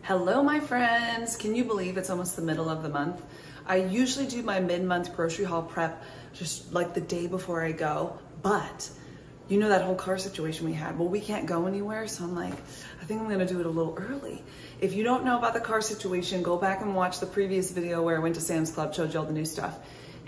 Hello, my friends. Can you believe it's almost the middle of the month? I usually do my mid-month grocery haul prep just like the day before I go, but you know that whole car situation we had? Well, we can't go anywhere, so I'm like, I think I'm gonna do it a little early. If you don't know about the car situation, go back and watch the previous video where I went to Sam's Club, showed you all the new stuff.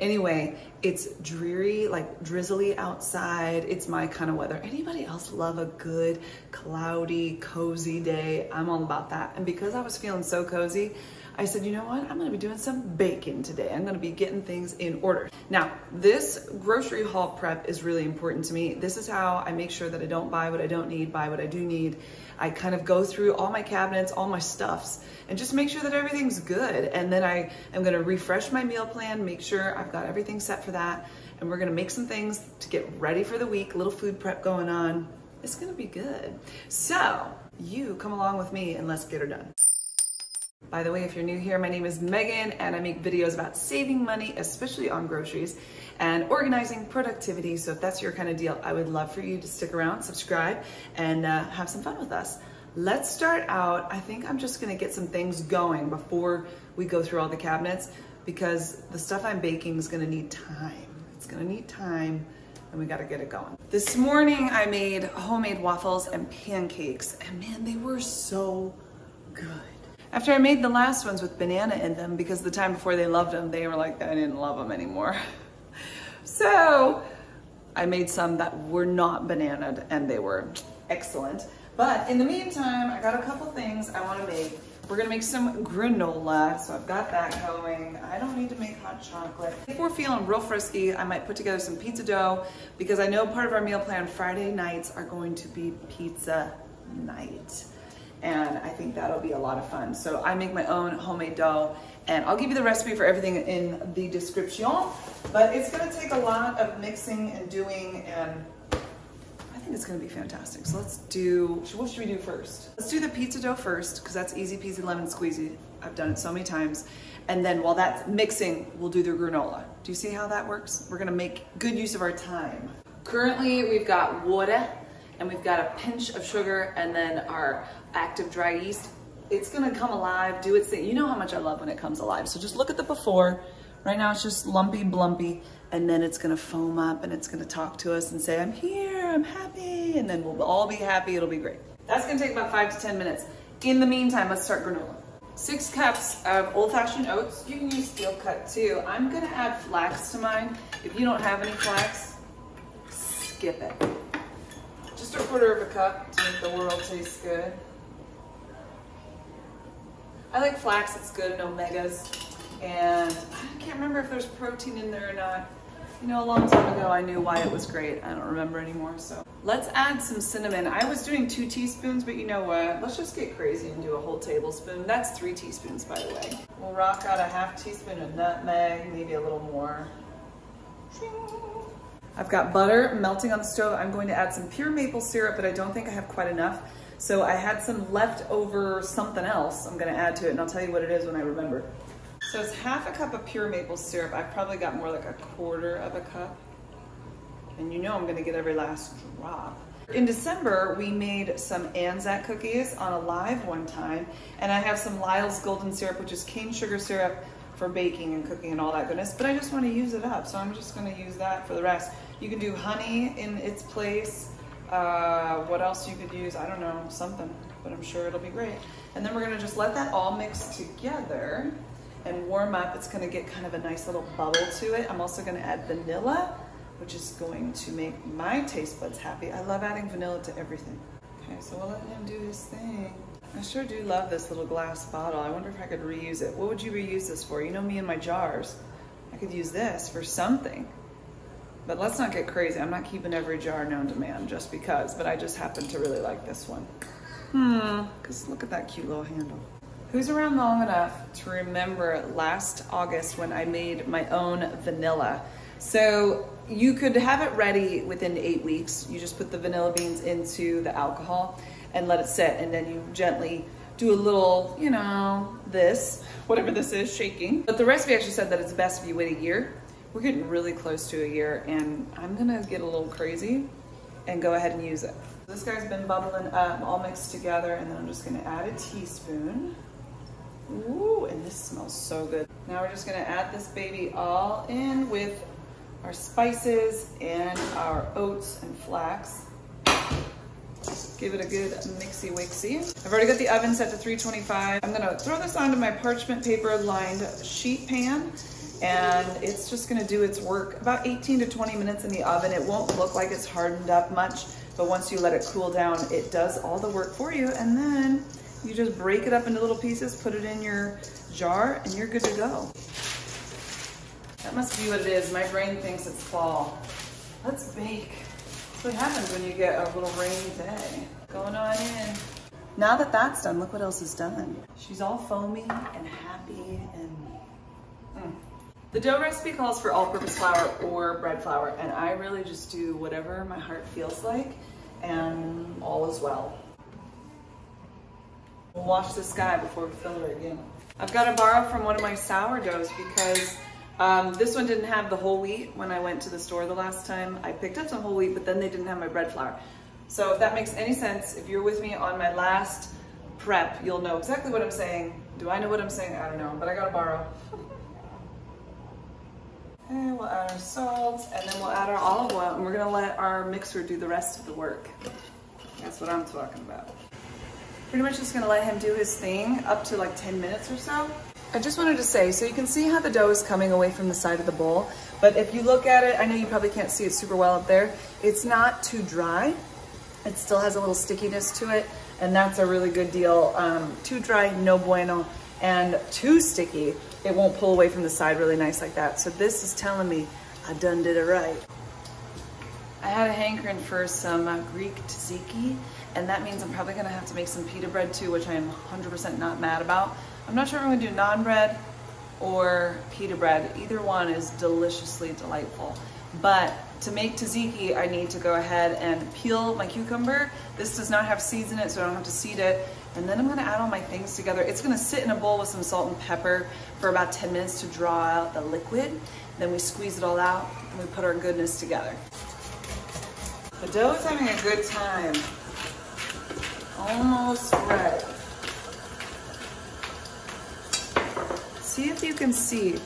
Anyway, it's dreary, like drizzly outside. It's my kind of weather. Anybody else love a good, cloudy, cozy day? I'm all about that. And because I was feeling so cozy, I said, you know what? I'm gonna be doing some baking today. I'm gonna be getting things in order. Now, this grocery haul prep is really important to me. This is how I make sure that I don't buy what I don't need, buy what I do need. I kind of go through all my cabinets, all my stuffs, and just make sure that everything's good. And then I am gonna refresh my meal plan, make sure I've got everything set for that. And we're gonna make some things to get ready for the week, a little food prep going on. It's gonna be good. So you come along with me and let's get her done. By the way, if you're new here, my name is Megan and I make videos about saving money, especially on groceries, and organizing productivity. So if that's your kind of deal, I would love for you to stick around, subscribe, and have some fun with us. Let's start out. I think I'm just gonna get some things going before we go through all the cabinets because the stuff I'm baking is gonna need time. It's gonna need time and we gotta get it going. This morning I made homemade waffles and pancakes and man, they were so good. After I made the last ones with banana in them, because the time before they loved them, they were like, I didn't love them anymore. So I made some that were not bananaed and they were excellent. But in the meantime, I got a couple things I wanna make. We're gonna make some granola, so I've got that going. I don't need to make hot chocolate. If we're feeling real frisky, I might put together some pizza dough because I know part of our meal plan Friday nights are going to be pizza night. And I think that'll be a lot of fun. So I make my own homemade dough and I'll give you the recipe for everything in the description, but it's gonna take a lot of mixing and doing and I think it's gonna be fantastic. So what should we do first? Let's do the pizza dough first because that's easy peasy lemon squeezy. I've done it so many times. And then while that's mixing, we'll do the granola. Do you see how that works? We're gonna make good use of our time. Currently, we've got water and we've got a pinch of sugar and then our active dry yeast. It's gonna come alive, do its thing. You know how much I love when it comes alive. So just look at the before. Right now it's just lumpy, blumpy, and then it's gonna foam up and it's gonna talk to us and say, I'm here, I'm happy, and then we'll all be happy, it'll be great. That's gonna take about 5 to 10 minutes. In the meantime, let's start granola. 6 cups of old-fashioned oats. You can use steel cut too. I'm gonna add flax to mine. If you don't have any flax, skip it. Just a 1/4 cup to make the world taste good. I like flax, it's good in omegas. And I can't remember if there's protein in there or not. You know, a long time ago I knew why it was great. I don't remember anymore, so. Let's add some cinnamon. I was doing 2 teaspoons, but you know what? Let's just get crazy and do a whole tablespoon. That's 3 teaspoons, by the way. We'll rock out a 1/2 teaspoon of nutmeg, maybe a little more. I've got butter melting on the stove. I'm going to add some pure maple syrup, but I don't think I have quite enough. So I had some leftover something else I'm gonna add to it, and I'll tell you what it is when I remember. So it's 1/2 cup of pure maple syrup. I've probably got more like 1/4 cup. And you know I'm gonna get every last drop. In December, we made some Anzac cookies on a live one time, and I have some Lyle's Golden Syrup, which is cane sugar syrup for baking and cooking and all that goodness, but I just want to use it up, so I'm just going to use that for the rest. You can do honey in its place. What else you could use? I don't know, something, but I'm sure it'll be great. And then we're going to just let that all mix together and warm up. It's going to get kind of a nice little bubble to it. I'm also going to add vanilla, which is going to make my taste buds happy. I love adding vanilla to everything. Okay, so we'll let him do his thing. I sure do love this little glass bottle. I wonder if I could reuse it. What would you reuse this for? You know me and my jars. I could use this for something. But let's not get crazy. I'm not keeping every jar known to man just because, but I just happen to really like this one. Because look at that cute little handle. Who's around long enough to remember last August when I made my own vanilla? So you could have it ready within 8 weeks. You just put the vanilla beans into the alcohol and let it sit, and then you gently do a little, you know, whatever this is, shaking. But the recipe actually said that it's best if you wait a year. We're getting really close to a year, and I'm gonna get a little crazy and go ahead and use it. This guy's been bubbling up, all mixed together, and then I'm just gonna add a teaspoon. Ooh, and this smells so good. Now we're just gonna add this baby all in with our spices and our oats and flax. Give it a good mixy wixy. I've already got the oven set to 325. I'm gonna throw this onto my parchment paper lined sheet pan, and it's just gonna do its work. About 18 to 20 minutes in the oven. It won't look like it's hardened up much, but once you let it cool down, it does all the work for you. And then you just break it up into little pieces, put it in your jar, and you're good to go. That must be what it is. My brain thinks it's fall. Let's bake. That's what happens when you get a little rainy day. Going on in. Now that that's done, look what else is done. She's all foamy and happy and The dough recipe calls for all-purpose flour or bread flour, and I really just do whatever my heart feels like, and all is well. We'll wash this guy before we fill it again. I've got to borrow from one of my sourdoughs because this one didn't have the whole wheat. When I went to the store the last time, I picked up some whole wheat, but then they didn't have my bread flour. So if that makes any sense, if you're with me on my last prep, you'll know exactly what I'm saying. Do I know what I'm saying? I don't know, but I gotta borrow. Okay, we'll add our salt, and then we'll add our olive oil, and we're gonna let our mixer do the rest of the work. That's what I'm talking about. Pretty much just gonna let him do his thing up to like 10 minutes or so. I just wanted to say, so you can see how the dough is coming away from the side of the bowl, but if you look at it, I know you probably can't see it super well up there, it's not too dry. It still has a little stickiness to it, and that's a really good deal. Too dry, no bueno, and too sticky, it won't pull away from the side really nice like that. So this is telling me I done did it right. I had a hankering for some Greek tzatziki, and that means I'm probably gonna have to make some pita bread too, which I am 100% not mad about. I'm not sure if I'm gonna do naan bread or pita bread. Either one is deliciously delightful. But to make tzatziki, I need to go ahead and peel my cucumber. This does not have seeds in it, so I don't have to seed it. And then I'm gonna add all my things together. It's gonna sit in a bowl with some salt and pepper for about 10 minutes to draw out the liquid. Then we squeeze it all out and we put our goodness together. The dough is having a good time. Almost ready. See if you can see.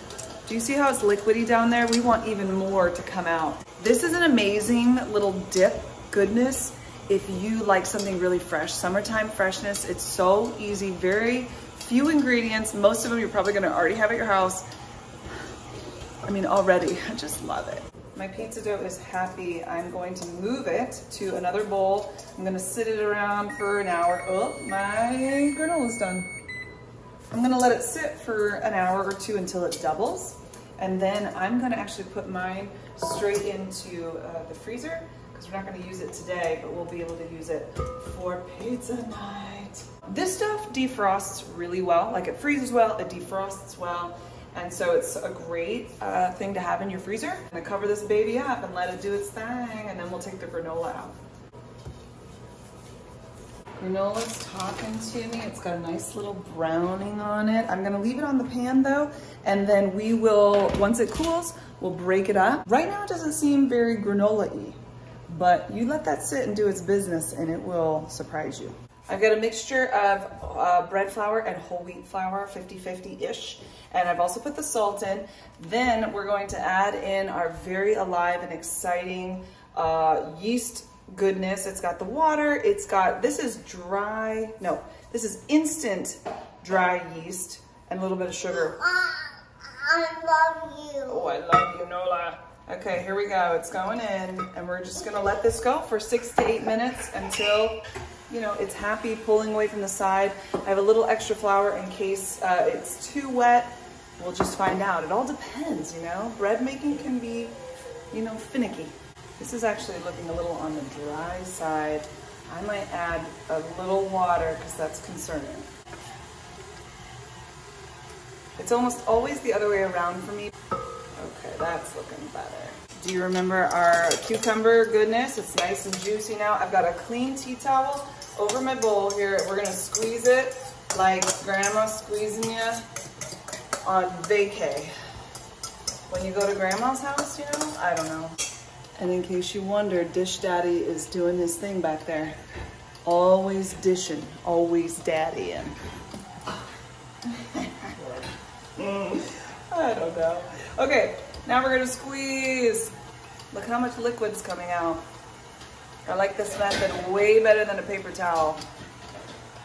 Do you see how it's liquidy down there? We want even more to come out. This is an amazing little dip goodness if you like something really fresh. Summertime freshness, it's so easy, very few ingredients. Most of them you're probably gonna already have at your house. I mean, already, I just love it. My pizza dough is happy. I'm going to move it to another bowl. I'm gonna sit it around for an hour. Oh, my granola's done. I'm gonna let it sit for an hour or two until it doubles. And then I'm gonna actually put mine straight into the freezer because we're not gonna use it today, but we'll be able to use it for pizza night. This stuff defrosts really well. Like it freezes well, it defrosts well. And so it's a great thing to have in your freezer. I'm gonna cover this baby up and let it do its thing, and then we'll take the granola out. Granola's talking to me. It's got a nice little browning on it. I'm gonna leave it on the pan though, and then we will, once it cools, we'll break it up. Right now it doesn't seem very granola-y, but you let that sit and do its business and it will surprise you. I've got a mixture of bread flour and whole wheat flour, 50-50-ish, and I've also put the salt in. Then we're going to add in our very alive and exciting yeast goodness. It's got the water, it's got, this is dry, no, this is instant dry yeast and a little bit of sugar. I love you. Oh, I love you, Nola. Okay, here we go. It's going in, and we're just gonna let this go for 6 to 8 minutes until, you know, it's happy pulling away from the side. I have a little extra flour in case it's too wet. We'll just find out. It all depends, you know. Bread making can be, you know, finicky. This is actually looking a little on the dry side. I might add a little water because that's concerning. It's almost always the other way around for me. Okay, that's looking better. Do you remember our cucumber goodness? It's nice and juicy now. I've got a clean tea towel over my bowl here. We're gonna squeeze it like grandma squeezing you on vacay. When you go to grandma's house, you know, I don't know. And in case you wondered, Dish Daddy is doing his thing back there. Always dishing, always daddying. I don't know. Okay, now we're gonna squeeze. Look how much liquid's coming out. I like this method way better than a paper towel,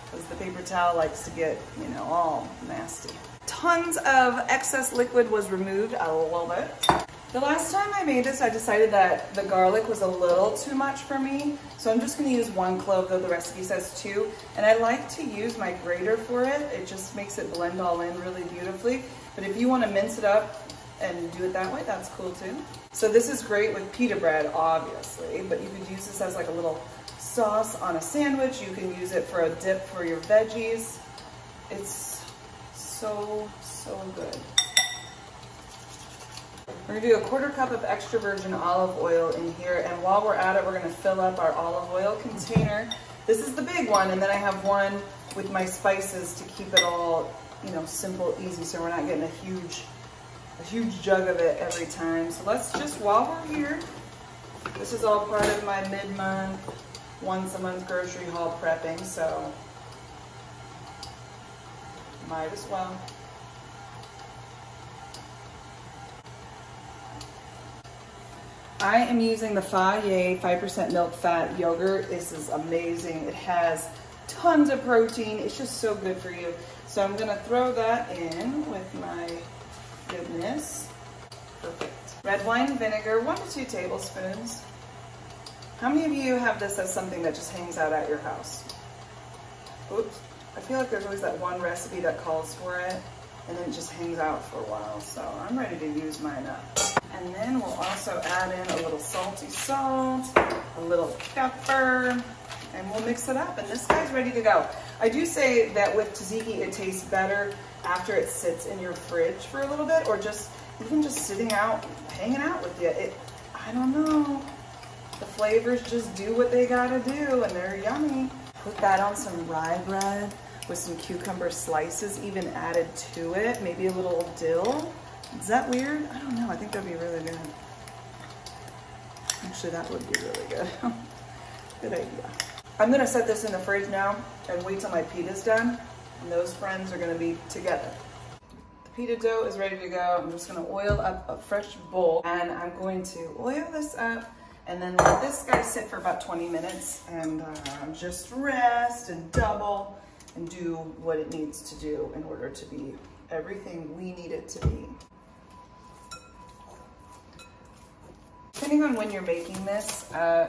because the paper towel likes to get, you know, all nasty. Tons of excess liquid was removed. I love it. The last time I made this, I decided that the garlic was a little too much for me. So I'm just gonna use 1 clove, though the recipe says 2. And I like to use my grater for it. It just makes it blend all in really beautifully. But if you wanna mince it up and do it that way, that's cool too. So this is great with pita bread, obviously, but you could use this as like a little sauce on a sandwich. You can use it for a dip for your veggies. It's so, so good. We're gonna do a 1/4 cup of extra virgin olive oil in here, and while we're at it, we're gonna fill up our olive oil container. This is the big one, and then I have one with my spices to keep it all, you know, simple, easy, so we're not getting a huge jug of it every time. So let's just, while we're here, this is all part of my mid-month, once a month grocery haul prepping, so might as well. I am using the Fage 5% milk fat yogurt. This is amazing. It has tons of protein. It's just so good for you. So I'm gonna throw that in with my goodness. Perfect. Red wine vinegar, 1 to 2 tablespoons. How many of you have this as something that just hangs out at your house? Oops. I feel like there's always that one recipe that calls for it, and then it just hangs out for a while. So I'm ready to use mine up. And then we'll also add in a little salty salt, a little pepper, and we'll mix it up. And this guy's ready to go. I do say that with tzatziki, it tastes better after it sits in your fridge for a little bit, or just even just sitting out, hanging out with you. I don't know. The flavors just do what they gotta do, and they're yummy. Put that on some rye bread with some cucumber slices even added to it. Maybe a little dill. Is that weird? I don't know. I think that'd be really good. Actually, that would be really good. Good idea. I'm gonna set this in the fridge now and wait till my pita's done, and those friends are gonna be together. The pita dough is ready to go. I'm just gonna oil up a fresh bowl, and I'm going to oil this up and then let this guy sit for about 20 minutes and just rest and double and do what it needs to do in order to be everything we need it to be. Depending on when you're making this,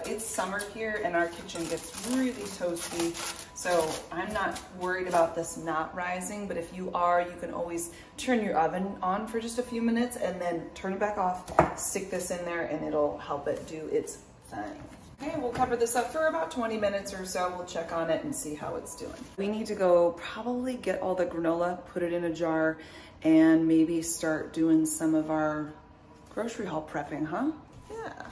it's summer here and our kitchen gets really toasty, so I'm not worried about this not rising, but if you are, you can always turn your oven on for just a few minutes and then turn it back off, stick this in there, and it'll help it do its thing. Okay, we'll cover this up for about 20 minutes or so. We'll check on it and see how it's doing. We need to go probably get all the granola, put it in a jar, and maybe start doing some of our grocery haul prepping, huh? Yeah.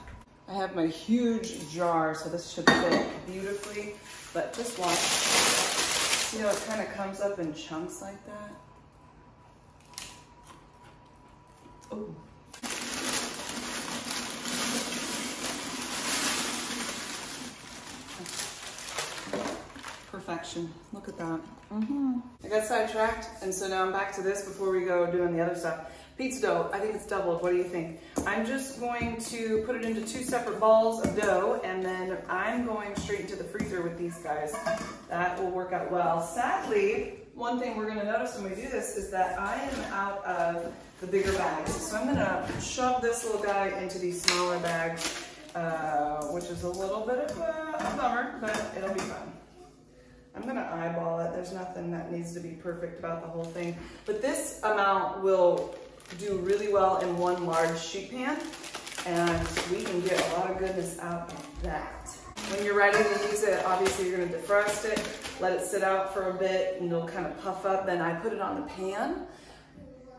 I have my huge jar, so this should fit beautifully, but just watch. You know, it kind of comes up in chunks like that. Oh. Perfection. Look at that. I got sidetracked, and so now I'm back to this before we go doing the other stuff. Pizza dough, I think it's doubled. What do you think? I'm just going to put it into 2 separate balls of dough, and then I'm going straight into the freezer with these guys. That will work out well. Sadly, one thing we're gonna notice when we do this is that I am out of the bigger bags. So I'm gonna shove this little guy into these smaller bags, which is a little bit of a bummer, but it'll be fun. I'm gonna eyeball it. There's nothing that needs to be perfect about the whole thing. But this amount will do really well in one large sheet pan, and we can get a lot of goodness out of that. When you're ready to use it, obviously you're gonna defrost it, let it sit out for a bit, and it'll kind of puff up. Then I put it on the pan,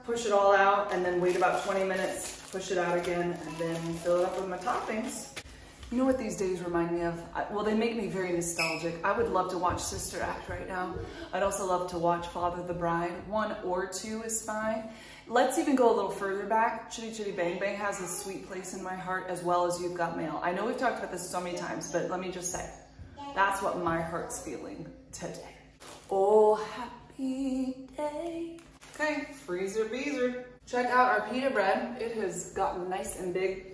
push it all out, and then wait about 20 minutes, push it out again, and then fill it up with my toppings. You know what these days remind me of? Well, they make me very nostalgic. I would love to watch Sister Act right now. I'd also love to watch Father the Bride. 1 or 2 is fine. Let's even go a little further back. Chitty Chitty Bang Bang has a sweet place in my heart, as well as You've Got Mail. I know we've talked about this so many times, but let me just say, that's what my heart's feeling today. Oh, happy day. Okay, freezer beezer. Check out our pita bread. It has gotten nice and big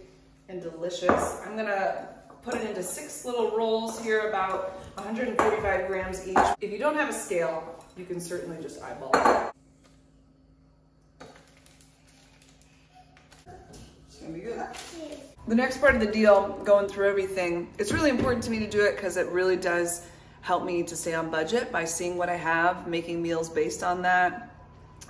and delicious. I'm gonna put it into 6 little rolls here, about 145 grams each. If you don't have a scale, you can certainly just eyeball it. It's gonna be good. The next part of the deal, going through everything, it's really important to me to do it because it really does help me to stay on budget by seeing what I have, making meals based on that,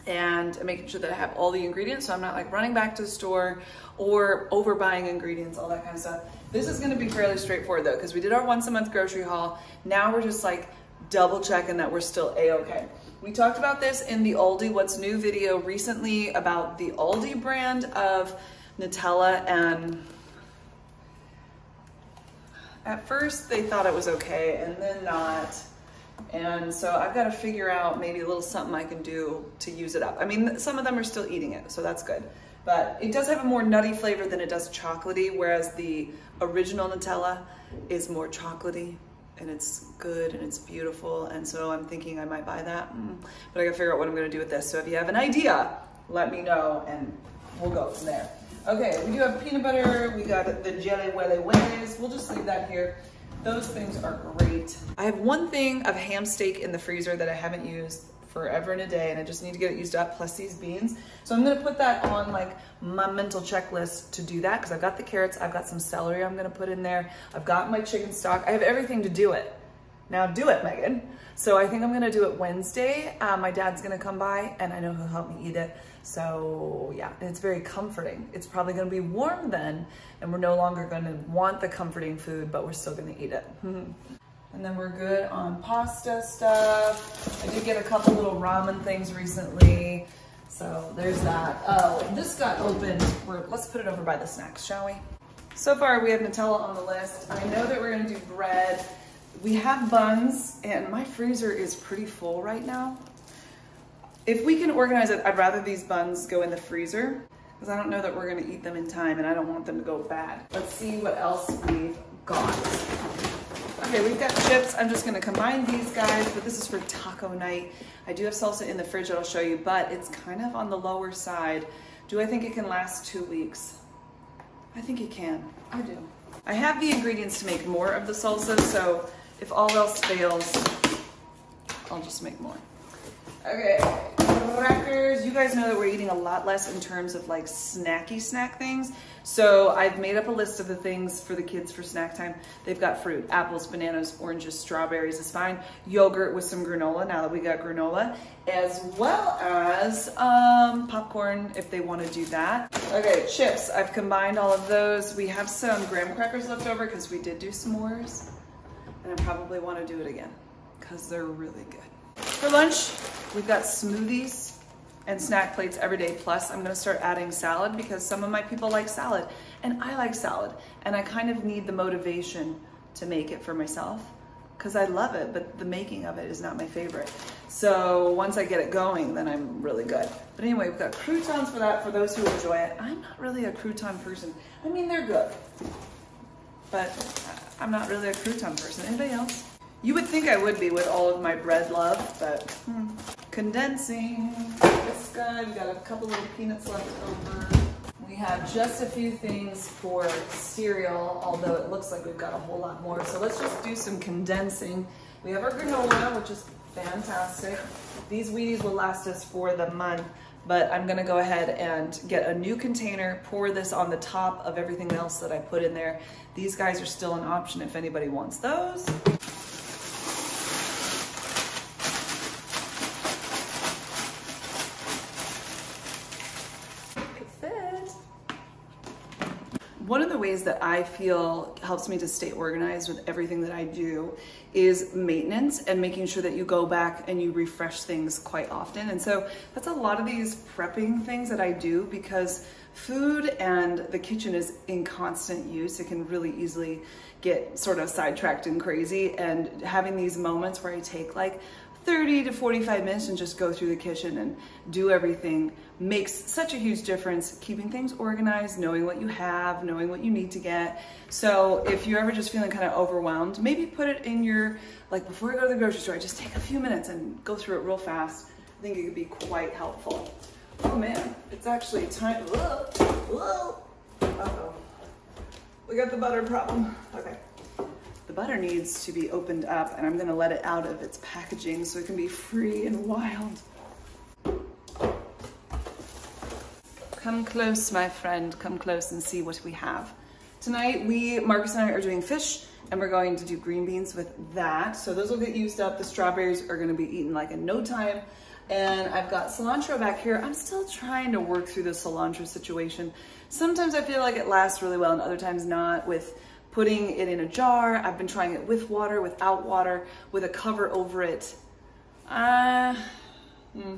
and making sure that I have all the ingredients so I'm not like running back to the store or overbuying ingredients, all that kind of stuff. This is gonna be fairly straightforward though, because we did our once a month grocery haul. Now we're just like double checking that we're still A-okay. We talked about this in the Aldi What's New video recently about the Aldi brand of Nutella, and at first they thought it was okay and then not. And so I've got to figure out maybe a little something I can do to use it up. I mean, some of them are still eating it, so that's good. But it does have a more nutty flavor than it does chocolatey, whereas the original Nutella is more chocolatey, and it's good and it's beautiful. And so I'm thinking I might buy that, but I gotta figure out what I'm gonna do with this. So if you have an idea, let me know and we'll go from there. Okay, we do have peanut butter. We got the jelly wellies. We'll just leave that here. Those things are great. I have 1 thing of ham steak in the freezer that I haven't used forever and a day, and I just need to get it used up, plus these beans. So I'm gonna put that on like my mental checklist to do that, because I've got the carrots, I've got some celery I'm gonna put in there, I've got my chicken stock, I have everything to do it. Now do it, Megan. So I think I'm gonna do it Wednesday. My dad's gonna come by and I know he'll help me eat it. So yeah, and it's very comforting. It's probably gonna be warm then, and we're no longer gonna want the comforting food, but we're still gonna eat it. And then we're good on pasta stuff. I did get a couple little ramen things recently. So there's that. Oh, this got opened. Let's put it over by the snacks, shall we? So far we have Nutella on the list. I know that we're gonna do bread. We have buns, and my freezer is pretty full right now. If we can organize it, I'd rather these buns go in the freezer, because I don't know that we're gonna eat them in time and I don't want them to go bad. Let's see what else we've got. Okay, we've got chips. I'm just gonna combine these guys, but this is for taco night. I do have salsa in the fridge that I'll show you, but it's kind of on the lower side. Do I think it can last 2 weeks? I think it can, I do. I have the ingredients to make more of the salsa, so if all else fails, I'll just make more. Okay, crackers. You guys know that we're eating a lot less in terms of like snacky snack things. So I've made up a list of the things for the kids for snack time. They've got fruit, apples, bananas, oranges, strawberries is fine. Yogurt with some granola, now that we got granola, as well as popcorn if they want to do that. Okay, chips. I've combined all of those. We have some graham crackers left over because we did do s'mores. And I probably want to do it again because they're really good. For lunch, we've got smoothies and snack plates every day. Plus, I'm gonna start adding salad because some of my people like salad and I like salad. And I kind of need the motivation to make it for myself because I love it, but the making of it is not my favorite. So once I get it going, then I'm really good. But anyway, we've got croutons for that, for those who enjoy it. I'm not really a crouton person. I mean, they're good, but I'm not really a crouton person. Anybody else? You would think I would be with all of my bread love, but condensing. This guy, we got a couple little peanuts left over. We have just a few things for cereal, although it looks like we've got a whole lot more. So let's just do some condensing. We have our granola, which is fantastic. These Wheaties will last us for the month, but I'm gonna go ahead and get a new container, pour this on the top of everything else that I put in there. These guys are still an option if anybody wants those. One of the ways that I feel helps me to stay organized with everything that I do is maintenance and making sure that you go back and you refresh things quite often. And so that's a lot of these prepping things that I do because food and the kitchen is in constant use, it can really easily get sort of sidetracked and crazy. And having these moments where I take like 30 to 45 minutes and just go through the kitchen and do everything makes such a huge difference, keeping things organized, knowing what you have, knowing what you need to get. So if you're ever just feeling kind of overwhelmed, maybe put it in your, like before I go to the grocery store, just take a few minutes and go through it real fast. I think it could be quite helpful. Oh man, it's actually time, whoa, whoa. Uh-oh, we got the butter problem. Okay. The butter needs to be opened up and I'm gonna let it out of its packaging so it can be free and wild. Come close, my friend, come close and see what we have. Tonight, Marcus and I are doing fish and we're going to do green beans with that. So those will get used up. The strawberries are gonna be eaten like in no time. And I've got cilantro back here. I'm still trying to work through the cilantro situation. Sometimes I feel like it lasts really well and other times not, with putting it in a jar. I've been trying it with water, without water, with a cover over it. We've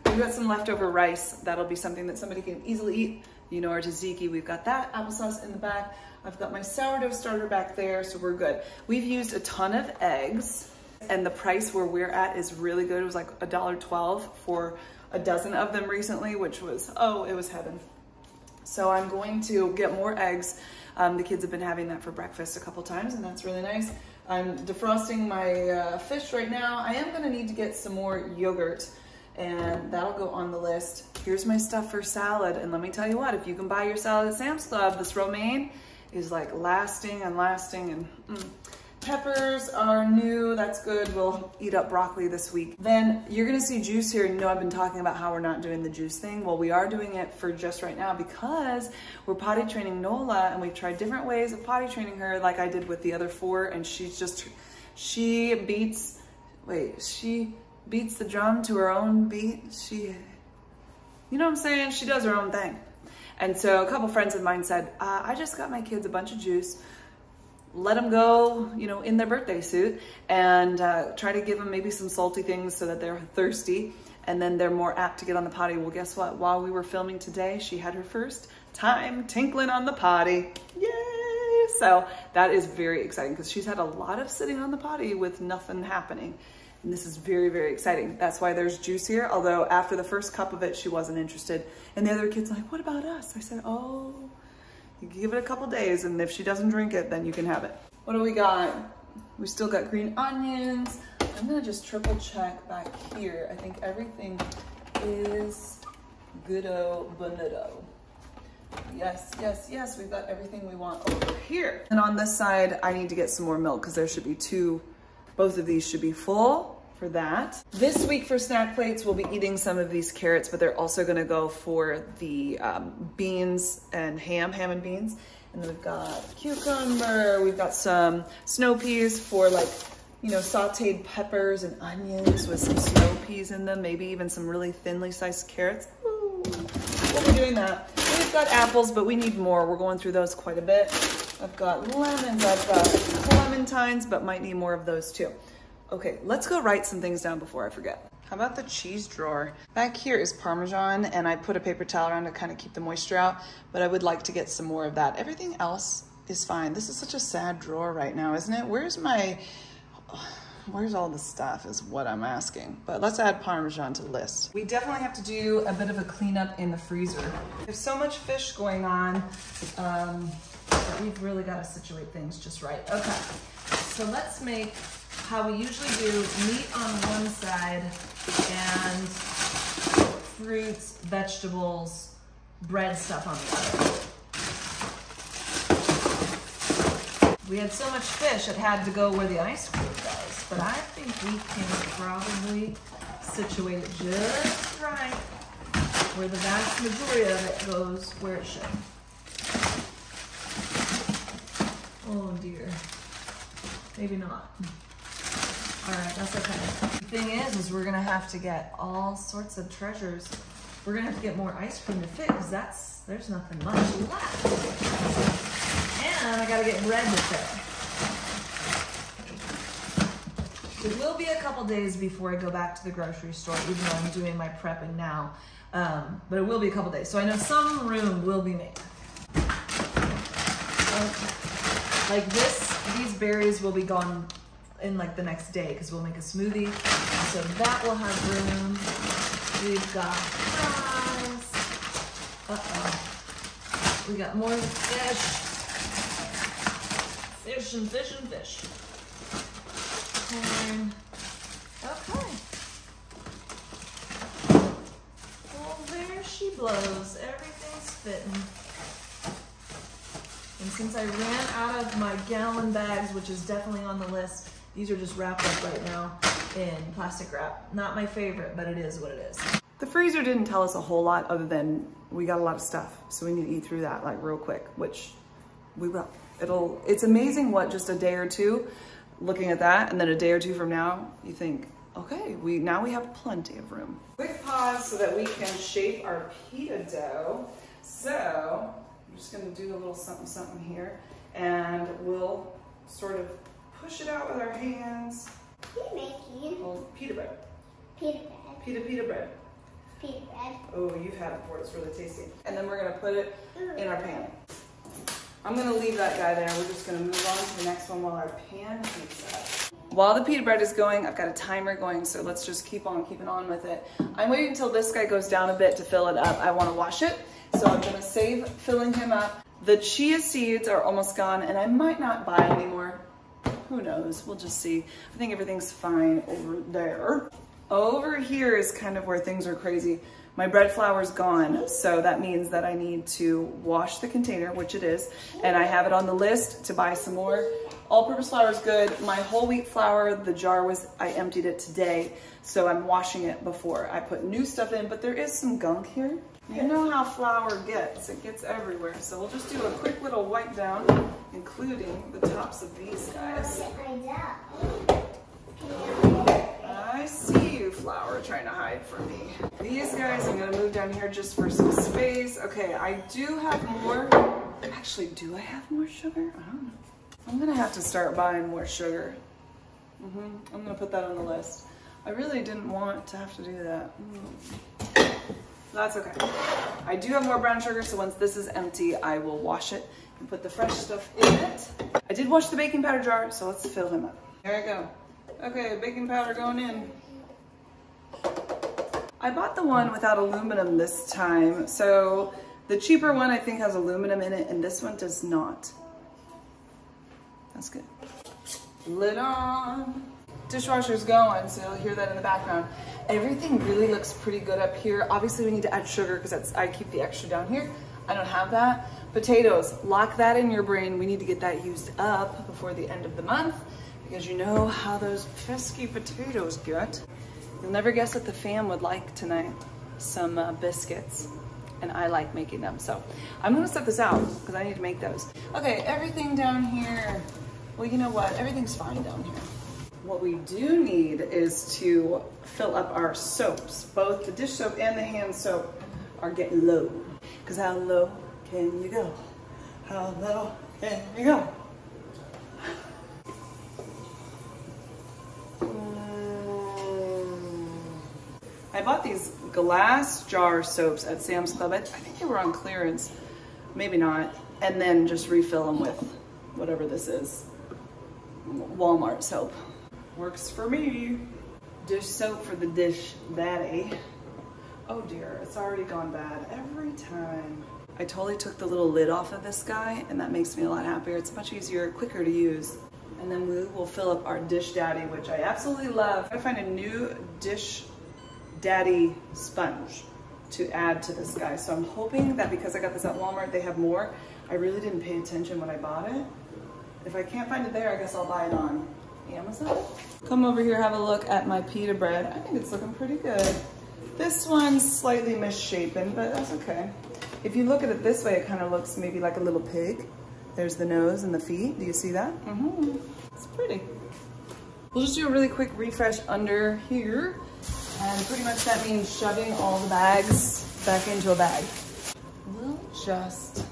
got some leftover rice. That'll be something that somebody can easily eat. You know, our tzatziki, we've got that. Applesauce in the back. I've got my sourdough starter back there, so we're good. We've used a ton of eggs, and the price where we're at is really good. It was like $1.12 for a dozen of them recently, which was, oh, it was heaven. So I'm going to get more eggs. The kids have been having that for breakfast a couple times and that's really nice. I'm defrosting my fish right now. I am gonna need to get some more yogurt and that'll go on the list. Here's my stuff for salad. And let me tell you what, if you can buy your salad at Sam's Club, this romaine is like lasting and lasting. And peppers are new, that's good. We'll eat up broccoli this week. Then you're gonna see juice here. You know I've been talking about how we're not doing the juice thing. Well, we are doing it for just right now because we're potty training Nola and we've tried different ways of potty training her like I did with the other 4 and she beats the drum to her own beat. You know what I'm saying? She does her own thing. And so a couple friends of mine said, I just got my kids a bunch of juice. Let them go, you know, in their birthday suit and try to give them maybe some salty things so that they're thirsty and then they're more apt to get on the potty. Well, guess what? While we were filming today, she had her first time tinkling on the potty. Yay! So that is very exciting because she's had a lot of sitting on the potty with nothing happening. And this is very, very exciting. That's why there's juice here. Although after the first cup of it, she wasn't interested. And the other kids are like, what about us? I said, oh, you give it a couple days and if she doesn't drink it, then you can have it. What do we got? We still got green onions. I'm gonna just triple check back here. I think everything is good-o, bonito. Yes, yes, yes, we've got everything we want over here. And on this side, I need to get some more milk because there should be 2, both of these should be full for that. This week for snack plates, we'll be eating some of these carrots, but they're also gonna go for the beans and ham and beans. And then we've got cucumber, we've got some snow peas for like, you know, sauteed peppers and onions with some snow peas in them, maybe even some really thinly sliced carrots. Ooh, we'll be doing that. We've got apples, but we need more. We're going through those quite a bit. I've got lemons, I've got clementines, but might need more of those too. Okay, let's go write some things down before I forget. How about the cheese drawer? Back here is Parmesan, and I put a paper towel around to kind of keep the moisture out, but I would like to get some more of that. Everything else is fine. This is such a sad drawer right now, isn't it? Where's all the stuff is what I'm asking. But let's add Parmesan to the list. We definitely have to do a bit of a cleanup in the freezer. There's so much fish going on, but we've really got to situate things just right. Okay, so let's make how we usually do: meat on one side and fruits, vegetables, bread stuff on the other. We had so much fish it had to go where the ice cream goes, but I think we can probably situate it just right where the vast majority of it goes where it should. Oh dear, maybe not. All right, that's okay. The thing is we're gonna have to get all sorts of treasures. We're gonna have to get more ice cream to fit because there's nothing much left. And I gotta get bread to fit. It will be a couple days before I go back to the grocery store, even though I'm doing my prepping now. But it will be a couple days. So I know some room will be made. Like these berries will be gone in like the next day because we'll make a smoothie. So that will have room. We've got fries. We got more fish. Fish and fish and fish. Corn. Okay. Well, there she blows. Everything's fitting. And since I ran out of my gallon bags, which is definitely on the list, these are just wrapped up right now in plastic wrap. Not my favorite, but it is what it is. The freezer didn't tell us a whole lot other than we got a lot of stuff. So we need to eat through that like real quick, which we will. It's amazing what just a day or two, looking at that, and then a day or two from now, you think, okay, now we have plenty of room. Quick pause so that we can shape our pita dough. So I'm just gonna do a little something here, and we'll sort of push it out with our hands. What are you making? Oh, pita bread. Pita bread. Pita bread. Pita bread. Oh, you've had it before, it's really tasty. And then we're gonna put it in our pan. I'm gonna leave that guy there. We're just gonna move on to the next one while our pan heats up. While the pita bread is going, I've got a timer going, so let's just keep on keeping on with it. I'm waiting until this guy goes down a bit to fill it up. I wanna wash it, so I'm gonna save filling him up. The chia seeds are almost gone, and I might not buy any more. Who knows, we'll just see. I think everything's fine over there. Over here is kind of where things are crazy. My bread flour's gone, so that means that I need to wash the container, which it is, and I have it on the list to buy some more. All-purpose flour is good. My whole wheat flour, the jar I emptied it today, so I'm washing it before I put new stuff in, but there is some gunk here. You know how flour gets, it gets everywhere. So we'll just do a quick little wipe down, including the tops of these guys. I see you, flour, trying to hide from me. These guys, I'm gonna move down here just for some space. Okay, I do have more. Actually, do I have more sugar? I don't know. I'm gonna have to start buying more sugar. I'm gonna put that on the list. I really didn't want to have to do that. That's okay. I do have more brown sugar, so once this is empty, I will wash it and put the fresh stuff in it. I did wash the baking powder jar, so let's fill him up. There I go. Okay, baking powder going in. I bought the one without aluminum this time, so the cheaper one I think has aluminum in it, and this one does not. That's good. Lid on. Dishwasher's going, so you'll hear that in the background. Everything really looks pretty good up here. Obviously we need to add sugar because I keep the extra down here. I don't have that. Potatoes, lock that in your brain. We need to get that used up before the end of the month because you know how those pesky potatoes get. You'll never guess what the fam would like tonight. Some biscuits, and I like making them. So I'm gonna set this out because I need to make those. Okay, everything down here. Well, you know what? Everything's fine down here. What we do need is to fill up our soaps. Both the dish soap and the hand soap are getting low. Because how low can you go? How low can you go? I bought these glass jar soaps at Sam's Club. I think they were on clearance, maybe not. And then just refill them with whatever this is. Walmart soap. Works for me. Dish soap for the dish daddy. Oh dear, it's already gone bad every time. I totally took the little lid off of this guy, and that makes me a lot happier. It's much easier, quicker to use. And then we will fill up our dish daddy, which I absolutely love. I find a new dish daddy sponge to add to this guy. So I'm hoping that because I got this at Walmart, they have more. I really didn't pay attention when I bought it. If I can't find it there, I guess I'll buy it on Amazon. Come over here, have a look at my pita bread. I think it's looking pretty good. This one's slightly misshapen, but that's okay. If you look at it this way, it kind of looks maybe like a little pig. There's the nose and the feet. Do you see that? It's pretty. We'll just do a really quick refresh under here. And pretty much that means shoving all the bags back into a bag. We'll just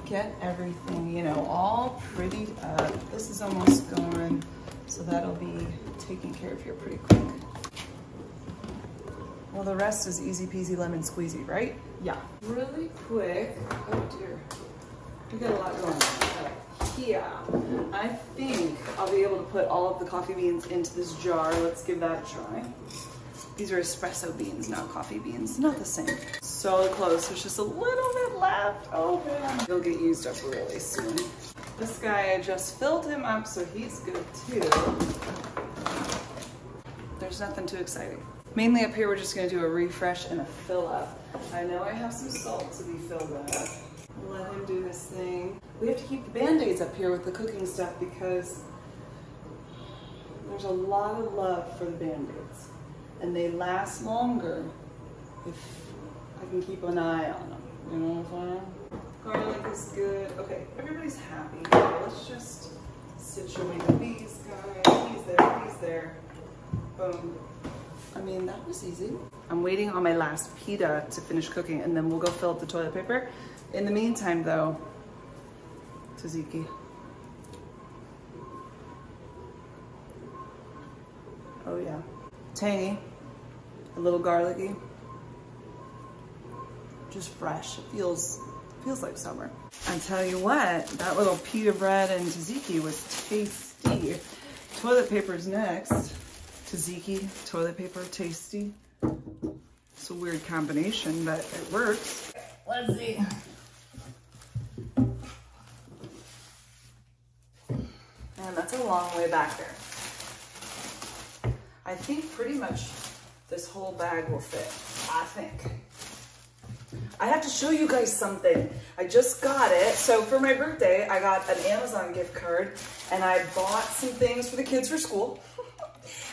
get everything, you know, all prettied up. This is almost gone, so that'll be taken care of here pretty quick. Well, the rest is easy peasy lemon squeezy, right? Yeah. Really quick. Oh dear. We got a lot going on. Here, I think I'll be able to put all of the coffee beans into this jar. Let's give that a try. These are espresso beans, not coffee beans. Not the same. So close. There's just a little bit left. Oh man. He'll get used up really soon. This guy, I just filled him up, so he's good too. There's nothing too exciting. Mainly up here, we're just gonna do a refresh and a fill up. I know I have some salt to be filled up. Let him do his thing. We have to keep the Band-Aids up here with the cooking stuff because there's a lot of love for the Band-Aids. And they last longer if I can keep an eye on them. You know what I'm saying? Garlic is good. Okay, everybody's happy. Let's just situate these guys. He's there, he's there. Boom. I mean, that was easy. I'm waiting on my last pita to finish cooking and then we'll go fill up the toilet paper. In the meantime though, tzatziki. Oh yeah. Tangy, a little garlicky. Just fresh, it feels like summer. I tell you what, that little pita bread and tzatziki was tasty. Toilet paper's next. Tzatziki, toilet paper, tasty. It's a weird combination, but it works. Let's see. Man, that's a long way back there. I think pretty much this whole bag will fit, I think. I have to show you guys something. I just got it. So for my birthday, I got an Amazon gift card and I bought some things for the kids for school.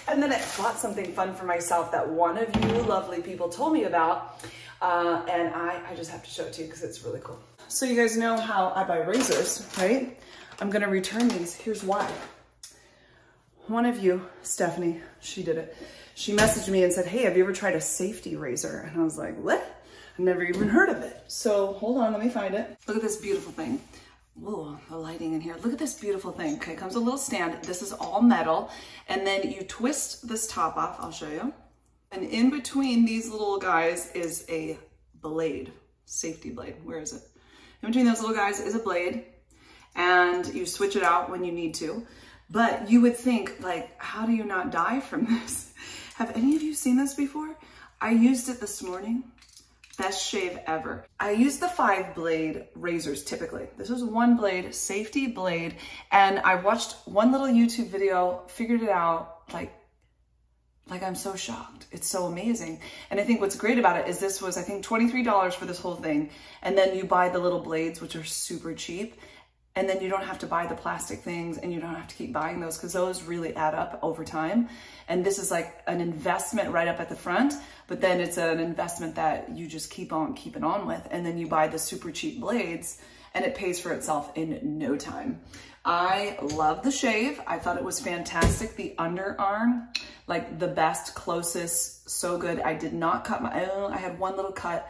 And then I bought something fun for myself that one of you lovely people told me about. And I just have to show it to you because it's really cool. So you guys know how I buy razors, right? I'm gonna return these. Here's why. One of you, Stephanie, she did it. She messaged me and said, hey, have you ever tried a safety razor? And I was like, what? I've never even heard of it. So hold on, let me find it. Look at this beautiful thing. Whoa, the lighting in here. Look at this beautiful thing. Okay, comes a little stand. This is all metal. And then you twist this top off. I'll show you. And in between these little guys is a blade, safety blade. Where is it? In between those little guys is a blade. And you switch it out when you need to. But you would think, like, how do you not die from this? Have any of you seen this before? I used it this morning. Best shave ever. I use the 5-blade razors typically. This is 1 blade, safety blade. And I watched one little YouTube video, figured it out, like I'm so shocked. It's so amazing. And I think what's great about it is this was, I think, $23 for this whole thing. And then you buy the little blades, which are super cheap. And then you don't have to buy the plastic things and you don't have to keep buying those because those really add up over time. And this is like an investment right up at the front, but then it's an investment that you just keep on keeping on with. And then you buy the super cheap blades and it pays for itself in no time. I love the shave. I thought it was fantastic. The underarm, like the best, closest, so good. I did not cut I had one little cut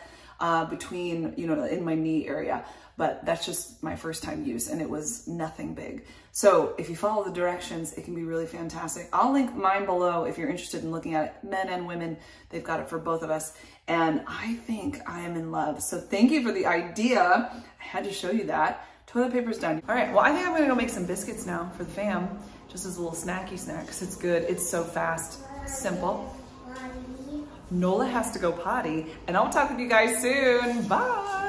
between, you know, in my knee area. But that's just my first time use and it was nothing big. So if you follow the directions, it can be really fantastic. I'll link mine below if you're interested in looking at it. Men and women, they've got it for both of us. And I think I am in love. So thank you for the idea. I had to show you that. Toilet paper's done. All right, well, I think I'm gonna go make some biscuits now for the fam. Just as a little snacky snack, because it's good. It's so fast, simple. Nola has to go potty and I'll talk with you guys soon. Bye.